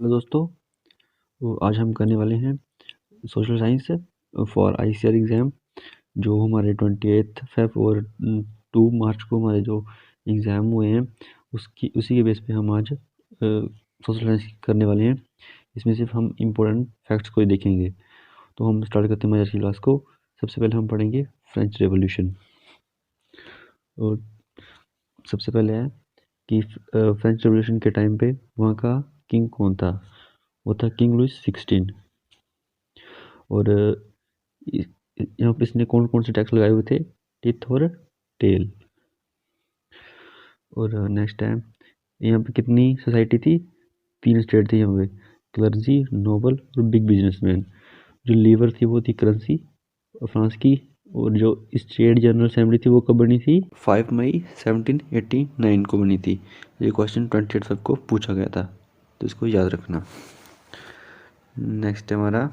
Hello दोस्तों। तो आज हम करने वाले हैं social science for ICR exam जो हमारे 28 फेब और 2 मार्च को हमारे जो एग्ज़ाम हुए हैं उसी के बेस पे हम आज सोशल साइंस करने वाले हैं। इसमें सिर्फ हम इम्पोर्टेंट फैक्ट्स को ही देखेंगे। तो हम स्टार्ट करते हैं आज की क्लास को। सबसे पहले हम पढ़ेंगे फ्रेंच रेवोल्यूशन। और सबसे पहले है कि फ्रेंच रेवोल्यूशन के टाइम पे वहाँ का किंग कौन था? वो था किंग लुइस 16। और यहाँ पे इसने कौन कौन से टैक्स लगाए हुए थे? टिथ और टेल। और नेक्स्ट है यहाँ पे कितनी सोसाइटी थी? 3 स्टेट थे यहाँ पे, क्लर्जी, नोबल और बिग बिजनेसमैन। जो लीवर थी वो थी करेंसी फ्रांस की। और जो स्टेट जनरल असेंबली थी वो कब बनी थी? 5 मई 1789 को बनी थी। ये क्वेश्चन 28 फेब को पूछा गया था, तो इसको याद रखना। नेक्स्ट है हमारा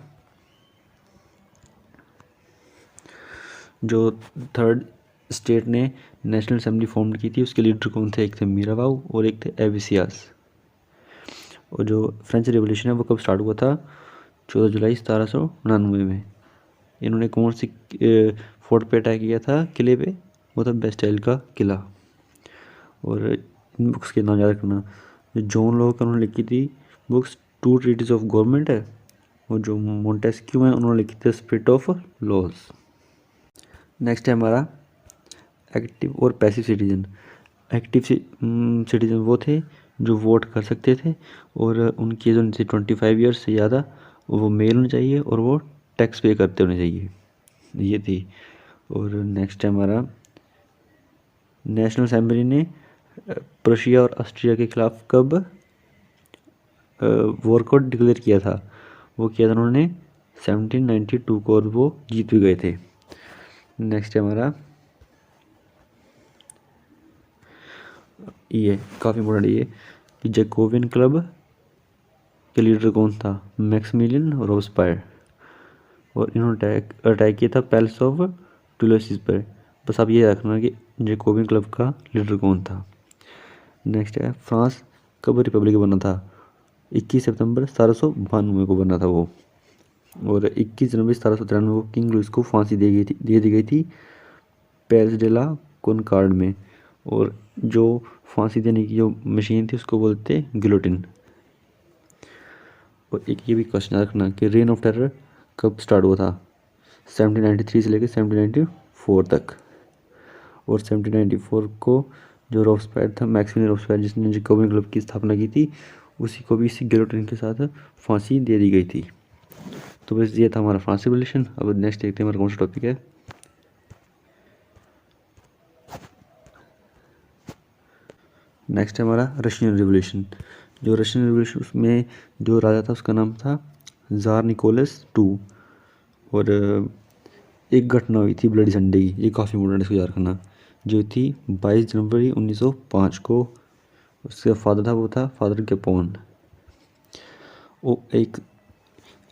जो थर्ड स्टेट ने नेशनल असेंबली फॉर्म की थी उसके लीडर कौन थे? एक थे मीराबाऊ और एक थे एविसियास। और जो फ्रेंच रिवॉल्यूशन है वो कब स्टार्ट हुआ था? 14 जुलाई 1799 में। इन्होंने कौन सी फोर्ट पे अटैक किया था? किले पे। वो था बेस्टाइल का किला। और इन बुक्स के नाम याद रखना। जो जॉन लॉक उन्होंने लिखी थी बुक्स 2 ट्रीटीज ऑफ गवर्नमेंट है। और जो मोंटेस्क्यू है उन्होंने लिखी थी स्पिरिट ऑफ लॉज। नेक्स्ट है हमारा एक्टिव और पैसिव सिटीजन। एक्टिव सिटीजन वो थे जो वोट कर सकते थे और उनकी एज उनसे 25 ईयर्स से ज़्यादा, वो मेल होने चाहिए और वो टैक्स पे करते होने चाहिए, ये थी। और नेक्स्ट है हमारा नेशनल असेंबली ने प्रशिया और ऑस्ट्रिया के खिलाफ कब वॉर को डिक्लेयर किया था? वो किया था उन्होंने 1792 को, और वो जीत भी गए थे। नेक्स्ट है हमारा ये काफ़ी इंपॉर्टेंट ये कि जैकोबियन क्लब के लीडर कौन था? Maximilien Robespierre. और इन्होंने अटैक किया था पैलेस ऑफ टुलेसिस पर। बस आप ये रखना कि जैकोबियन क्लब का लीडर कौन था। नेक्स्ट है फ्रांस कब रिपब्लिक बना था? 21 सितंबर 1792 को बना था वो। और 21 जनवरी 1793 को किंग लुइस को फांसी दे दी गई थी पेरिस डे ला कॉनकॉर्ड में। और जो फांसी देने की जो मशीन थी उसको बोलते गिलोटिन। और एक ये भी क्वेश्चन रखना कि रेन ऑफ टेरर कब स्टार्ट हुआ था? 1793 से लेकर 1794 तक। और 1794 को जो रोबेस्पियर था, मैक्सिमिलियन रोबेस्पियर, जिसने जैकोबियन क्लब की स्थापना की थी, उसी को भी इसी गिलोटिन के साथ फांसी दे दी गई थी। तो बस ये था हमारा फ्रांस रिवॉल्यूशन। अब नेक्स्ट देखते हैं हमारा कौन सा टॉपिक है। नेक्स्ट है हमारा रशियन रिवॉल्यूशन। जो रशियन रिवॉल्यूशन उसमें जो राजा था उसका नाम था ज़ार निकोलस 2। और एक घटना हुई थी ब्लडी संडे की, ये काफ़ी इंपॉर्टेंट, इसको याद रखना, जो थी 22 जनवरी 1905 को। उसका फादर था वो था फादर गैपोन। वो एक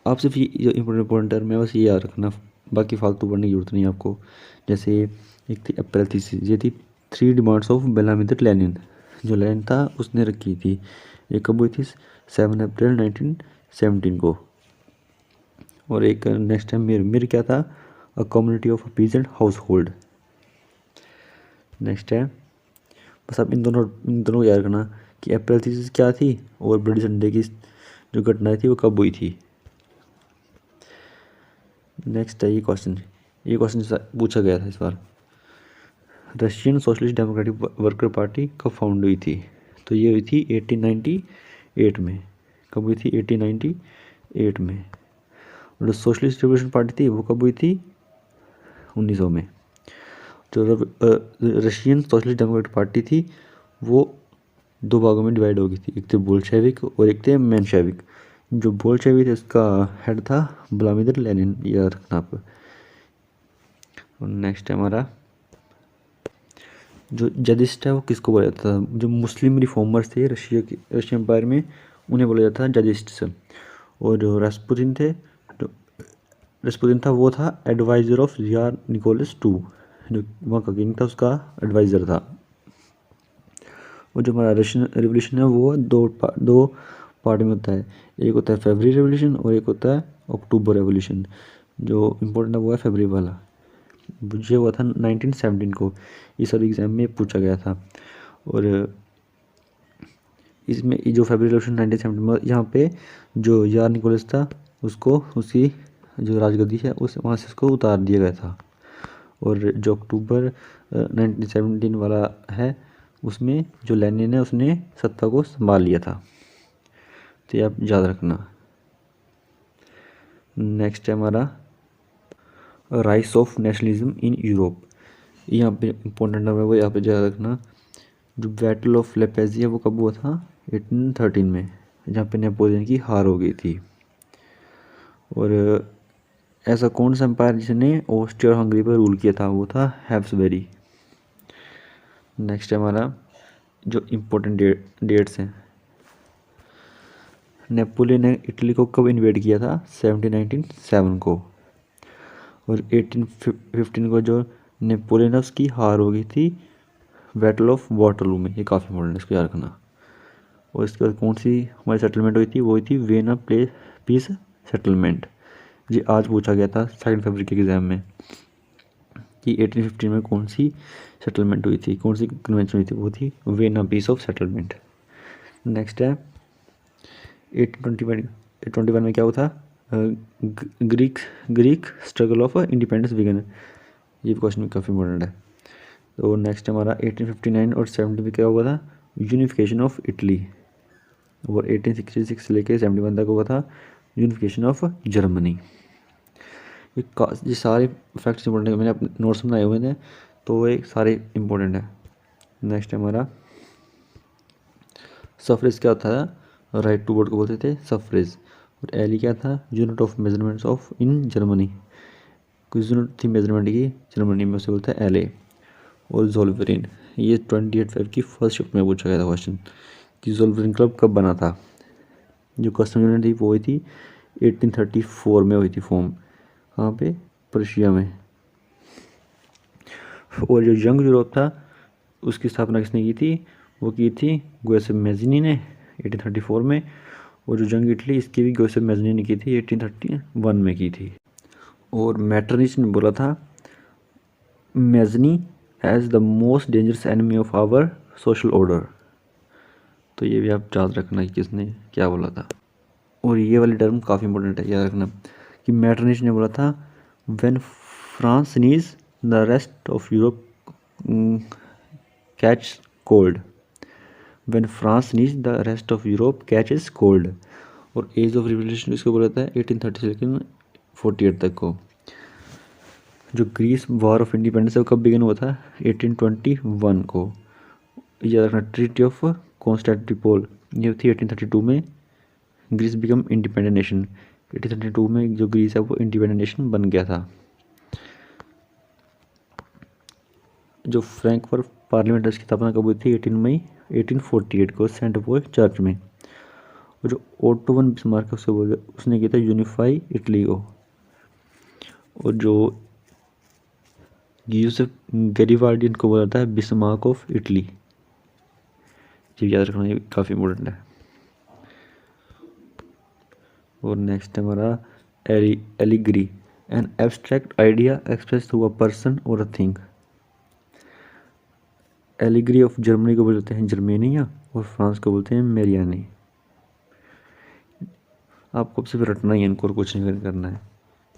आप सिर्फ ये जो इम्पोर्टेंट टर्म है बस ये याद रखना, बाकी फालतू पढ़ने की जरूरत नहीं है आपको। जैसे एक थी अप्रैल थी, ये थी 3 डिमांड्स ऑफ व्लादिमीर लेनिन। जो लेनिन था उसने रखी थी। ये कब हुई थी? 7 अप्रैल 1917 को। और एक नेक्स्ट है मिर क्या था? A community of peasant house hold. Next है बस आप इन दोनों को याद रखना कि अप्रैल थीसिस क्या थी और ब्लडी संडे की जो घटना थी वो कब हुई थी। नेक्स्ट है ये क्वेश्चन पूछा गया था इस बार। Russian socialist democratic worker party कब फाउंड हुई थी? तो ये हुई थी 1898 में। कब हुई थी? 1898 में। और जो सोशलिस्ट रिवोल्यूशन पार्टी थी वो कब हुई थी? 1900 में। जो रशियन सोशलिस्ट डेमोक्रेटिक पार्टी थी वो 2 भागों में डिवाइड हो गई थी, एक थे बोल्शेविक और एक थे मेंशेविक। जो बोल्शेविक थे उसका हेड था व्लादिमीर लेनिन, याद रखना आप। और नेक्स्ट है हमारा जो जदिस्ट है वो किसको बोला जाता था? जो मुस्लिम रिफॉर्मर्स थे रशियन एम्पायर में उन्हें बोला जाता था जदिस्ट्स। और जो रास्पुतिन था वो था एडवाइज़र ऑफ ज़ार निकोलस 2, जो वहाँ का किंग था उसका एडवाइज़र था। और जो हमारा रशियन रिवॉल्यूशन है वो दो पार्ट में होता है। एक होता है फरवरी रेवोल्यूशन और एक होता है अक्टूबर रेवोल्यूशन। जो इम्पोर्टेंट है वो है फरवरी वाला, ये हुआ था 1917 को। इस वाले एग्ज़ाम में पूछा गया था। और इसमें जो फरवरी रेवोल्यूशन 1917 में, यहाँ पे जो यार निकोलस था उसको उसकी जो राजगद्दी है उस वहाँ से उसको उतार दिया गया था। और जो अक्टूबर 1917 वाला है उसमें जो लेनिन है उसने सत्ता को संभाल लिया था। तो ये आप याद रखना। नेक्स्ट है हमारा rice of nationalism in Europe. यहाँ पे इम्पोर्टेंट है वो यहाँ पे याद रखना। जो बैटल ऑफ लेपेजी है वो कब हुआ था? 1813 में, जहाँ पे नेपोलियन की हार हो गई थी। और ऐसा कौन सा एम्पायर जिसने ऑस्ट्रिया और हंगरी पर रूल किया था? वो था हैब्सबरी। नेक्स्ट है हमारा जो इम्पोर्टेंट डेट्स हैं। नेपोलियन ने इटली को कब इन्वेड किया था? 1797 को। और 1815 को जो नेपोलियन उसकी हार हो गई थी बैटल ऑफ वाटरलू में। ये काफ़ी इंपॉर्टेंट है, इसको याद रखना। और इसके बाद कौन सी हमारी सेटलमेंट हुई थी? वो हुई थी वियना पीस सेटलमेंट। ये आज पूछा गया था 2 फरवरी के एग्ज़ाम में कि 1815 में कौन सी सेटलमेंट हुई थी, कौन सी कन्वेंशन हुई थी? वो थी Vienna peace of settlement. Next है 1821 में क्या हुआ था? Greek struggle of independence began. ये क्वेश्चन काफ़ी इंपॉर्टेंट है। तो नेक्स्ट हमारा 1859 और 70 में क्या हुआ था? Unification of Italy. और 1866 से लेकर 71 तक हुआ था यूनिफिकेशन ऑफ जर्मनी। ये सारे फैक्ट्स इंपॉर्टेंट है, मैंने अपने नोट्स बनाए हुए थे तो ये सारे इंपॉर्टेंट है। नेक्स्ट हमारा सफरेज क्या होता है? राइट टू वोट को बोलते थे सफरेज। और एली क्या था? Unit of measurements of in Germany. कुछ यूनिट थी मेजरमेंट की जर्मनी में, उसे बोलते हैं एल। और जोल्वरिन, ये 28 की फर्स्ट शिफ्ट में पूछा गया था क्वेश्चन कि जोल्वरिन क्लब कब बना था। जो कस्टम यूनियन थी वो हुई थी 1834 में हुई थी फॉर्म। कहाँ पे? पर्शिया में। और जो यंग यूरोप था उसकी स्थापना किसने की थी? वो की थी गोसेफ मैजिनी ने 1834 में। और जो यंग इटली इसकी भी गोसेफ मैजिनी ने की थी 1831 में की थी। और मैटरनिच ने बोला था Mazzini as the most dangerous enemy of our social order. तो ये भी आप याद रखना कि किसने क्या बोला था। और ये वाली टर्म काफ़ी इंपॉर्टेंट है, याद रखना कि मैटरनिच ने बोला था when France knees the rest of Europe catch cold. When France knees the rest of Europe catches cold. और एज ऑफ रिवोल्यूशन इसको बोला था 1830 से लेकर 48 तक को। जो ग्रीस वॉर ऑफ इंडिपेंडेंस है वो कब बिगिन हुआ था? 1821 को। याद रखना ट्रीटी ऑफ कॉन्स्टेंटिनोपल ये थी 1832 में। Greece become independent nation. 1832 में जो ग्रीस है वो इंडिपेंडेंट नेशन बन गया था। जो फ्रैंकफर्ट पार्लियामेंट की स्थापना कब हुई थी? 18 मई 1848 को सेंट पॉल चर्च में। और जो ओटो वन बिस्मार्क उसने किया था यूनिफाई इटली को। और जो यूसेफ गैरिबाल्डी को बोला था बिस्मार्क ऑफ इटली। ये याद रखना, ये काफ़ी इंपॉर्टेंट है। और नेक्स्ट है हमारा allegory, an abstract idea express through a person और a thing. Allegory of Germany को बोलते हैं जर्मेनिया और फ्रांस को बोलते हैं मेरियानी। आपको सिर्फ रटना ही है इनको और कुछ नहीं करना है।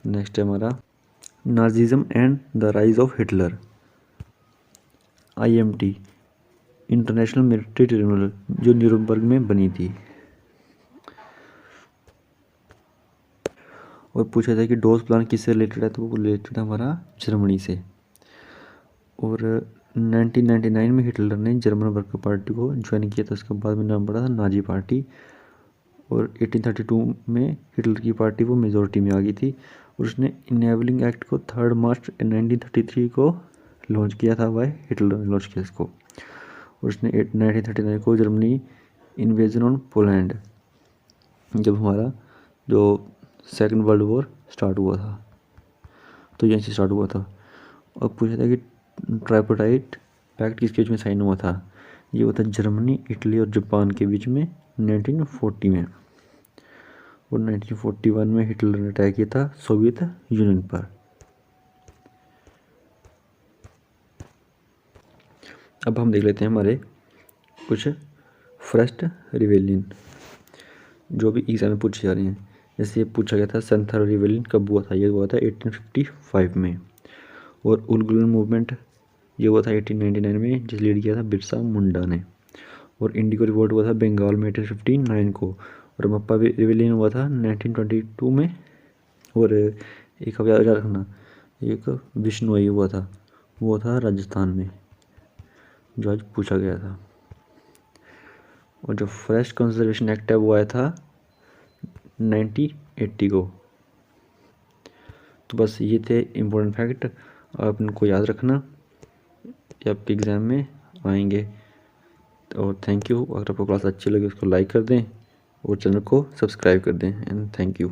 नेक्स्ट है हमारा Nazism and the rise of Hitler. IMT international military tribunal जो न्यूरमबर्ग में बनी थी। और पूछा था कि डोज प्लान किससे रिलेटेड है? तो वो रिलेटेड है हमारा जर्मनी से। और 1999 में हिटलर ने जर्मन वर्कर पार्टी को ज्वाइन किया था, उसके बाद में नाम पड़ा था नाजी पार्टी। और 1832 में हिटलर की पार्टी वो मेजोरिटी में आ गई थी। और उसने इनेबलिंग एक्ट को 3 मार्च 1933 को लॉन्च किया था। वह हिटलर ने लॉन्च किया इसको। और उसने 1939 को जर्मनी इन्वेजन ऑन पोलैंड, जब हमारा जो सेकेंड वर्ल्ड वॉर स्टार्ट हुआ था तो यहीं से स्टार्ट हुआ था। और पूछा था कि ट्राइपार्टाइट पैक्ट किसके बीच में साइन हुआ था? ये हुआ था जर्मनी, इटली और जापान के बीच में 1940 में, और 1941 में हिटलर ने अटैक किया था सोवियत यूनियन पर। अब हम देख लेते हैं हमारे कुछ फर्स्ट रिवेलियन जो भी एग्जाम में पूछे जा रहे हैं। जैसे ये पूछा गया था संथाल रिवेलियन कब हुआ था, ये हुआ था 1855 में। और उलगुलन मूवमेंट ये हुआ था 1899 में, जिसे लीड किया था बिरसा मुंडा ने। और इंडिगो रिवोल्ट हुआ था बंगाल में 1859 को। और मप्पा रिवेलियन हुआ था 1922 में। और एक अब याद रखना, एक विष्णुई हुआ था, वो था राजस्थान में, जो आज पूछा गया था। और जो फॉरेस्ट कंजर्वेशन एक्ट है वो आया था 1980 को। तो बस ये थे इम्पोर्टेंट फैक्ट, आप इनको याद रखना, ये आपके एग्ज़ाम में आएंगे। और थैंक यू। अगर आपको क्लास अच्छी लगी उसको लाइक कर दें और चैनल को सब्सक्राइब कर दें। And thank you.